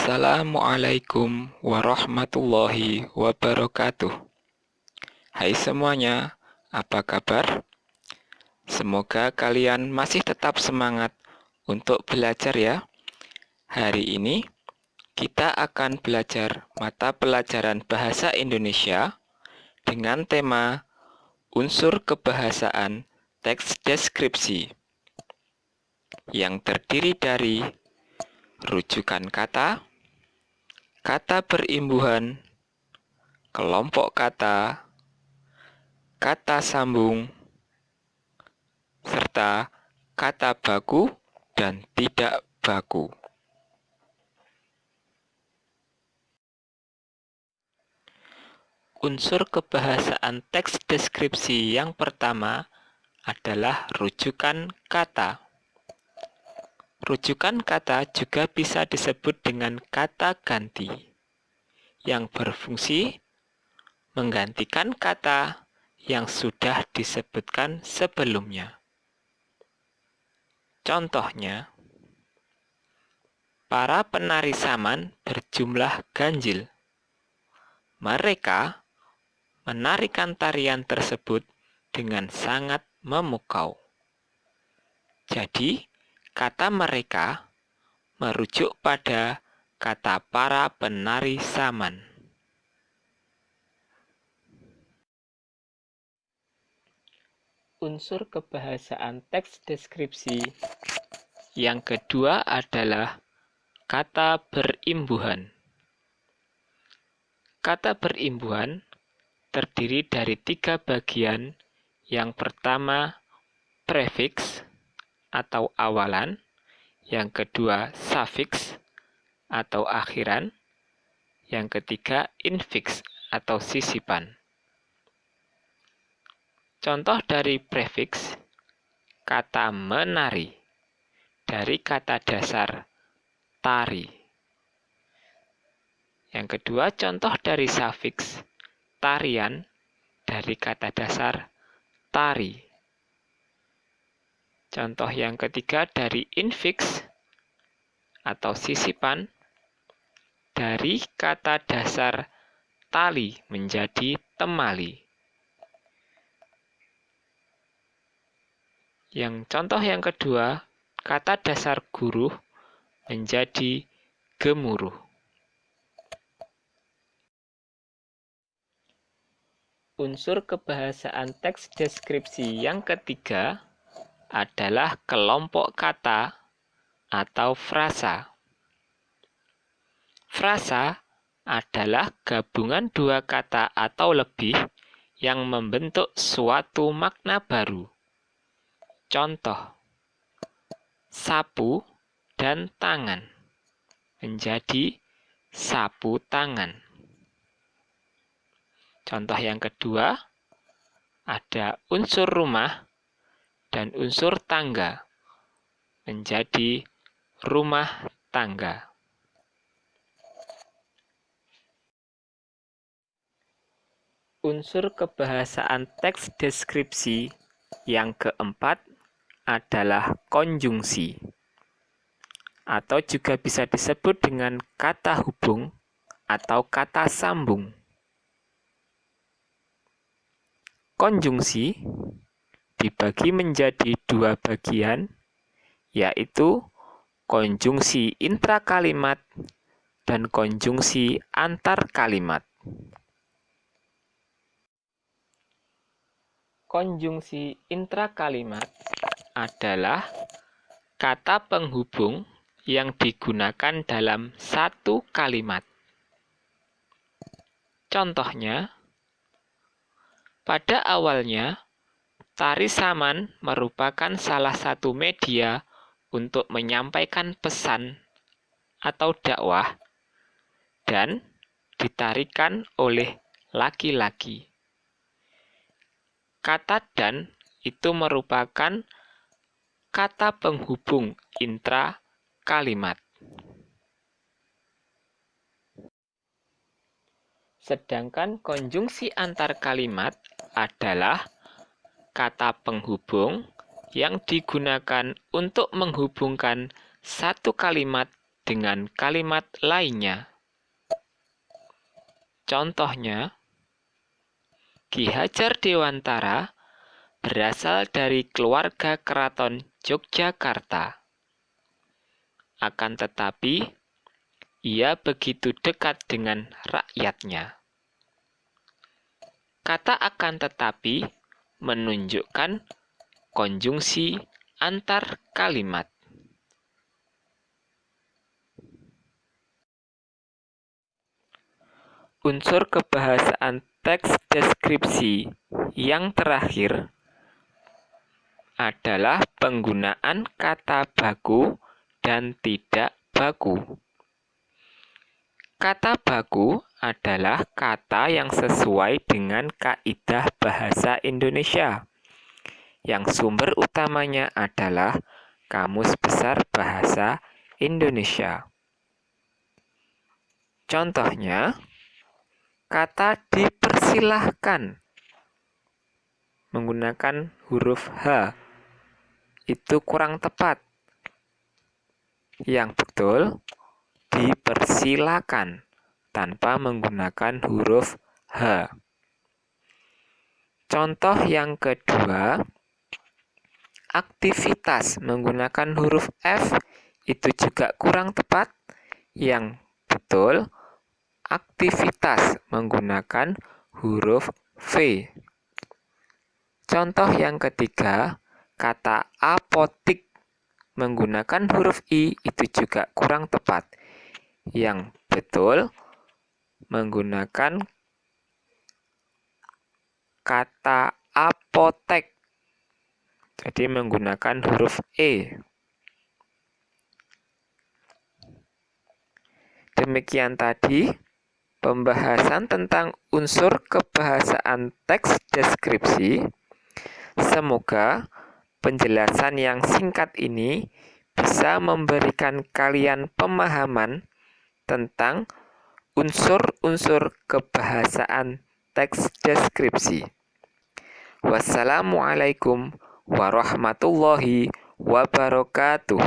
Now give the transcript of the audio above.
Assalamualaikum warahmatullahi wabarakatuh. Hai semuanya, apa kabar? Semoga kalian masih tetap semangat untuk belajar ya. Hari ini kita akan belajar mata pelajaran Bahasa Indonesia dengan tema unsur kebahasaan teks deskripsi yang terdiri dari rujukan kata, kata berimbuhan, kelompok kata, kata sambung, serta kata baku dan tidak baku. Unsur kebahasaan teks deskripsi yang pertama adalah rujukan kata. Rujukan kata juga bisa disebut dengan kata ganti, yang berfungsi menggantikan kata yang sudah disebutkan sebelumnya. Contohnya, para penari saman berjumlah ganjil. Mereka menarikan tarian tersebut dengan sangat memukau. Jadi, kata mereka merujuk pada kata para penari saman. Unsur kebahasaan teks deskripsi yang kedua adalah kata berimbuhan. Kata berimbuhan terdiri dari 3 bagian. Yang pertama, prefiks atau awalan. Yang kedua, sufiks atau akhiran. Yang ketiga, infiks atau sisipan. Contoh dari prefiks, kata menari, dari kata dasar tari. Yang kedua, contoh dari sufiks, tarian, dari kata dasar tari. Contoh yang ketiga dari infiks atau sisipan, dari kata dasar tali menjadi temali. Yang contoh yang kedua, kata dasar guruh menjadi gemuruh. Unsur kebahasaan teks deskripsi yang ketiga adalah kelompok kata atau frasa. Frasa adalah gabungan 2 kata atau lebih yang membentuk suatu makna baru. Contoh, sapu dan tangan menjadi sapu tangan. Contoh yang kedua, ada unsur rumah dan unsur tangga menjadi rumah tangga. Unsur kebahasaan teks deskripsi yang keempat adalah konjungsi, atau juga bisa disebut dengan kata hubung atau kata sambung. Konjungsi dibagi menjadi 2 bagian, yaitu konjungsi intrakalimat dan konjungsi antar kalimat. Konjungsi intrakalimat adalah kata penghubung yang digunakan dalam satu kalimat. Contohnya, pada awalnya, tari saman merupakan salah satu media untuk menyampaikan pesan atau dakwah dan ditarikan oleh laki-laki. Kata dan itu merupakan kata penghubung intra kalimat. Sedangkan konjungsi antar kalimat adalah kata penghubung yang digunakan untuk menghubungkan satu kalimat dengan kalimat lainnya. Contohnya, Ki Hajar Dewantara berasal dari keluarga keraton Yogyakarta. Akan tetapi, ia begitu dekat dengan rakyatnya. Kata akan tetapi menunjukkan konjungsi antar kalimat. Unsur kebahasaan teks deskripsi yang terakhir adalah penggunaan kata baku dan tidak baku. Kata baku adalah kata yang sesuai dengan kaidah bahasa Indonesia, yang sumber utamanya adalah Kamus Besar Bahasa Indonesia. Contohnya, kata dipersilahkan menggunakan huruf H itu kurang tepat. Yang betul, dipersilakan tanpa menggunakan huruf H. Contoh yang kedua, aktivitas menggunakan huruf F itu juga kurang tepat. Yang betul, aktivitas menggunakan huruf V. Contoh yang ketiga, kata apotik menggunakan huruf I itu juga kurang tepat. Yang betul, menggunakan kata apotek. Jadi menggunakan huruf E. Demikian tadi pembahasan tentang unsur kebahasaan teks deskripsi. Semoga penjelasan yang singkat ini bisa memberikan kalian pemahaman tentang unsur-unsur kebahasaan teks deskripsi. Wassalamualaikum warahmatullahi wabarakatuh.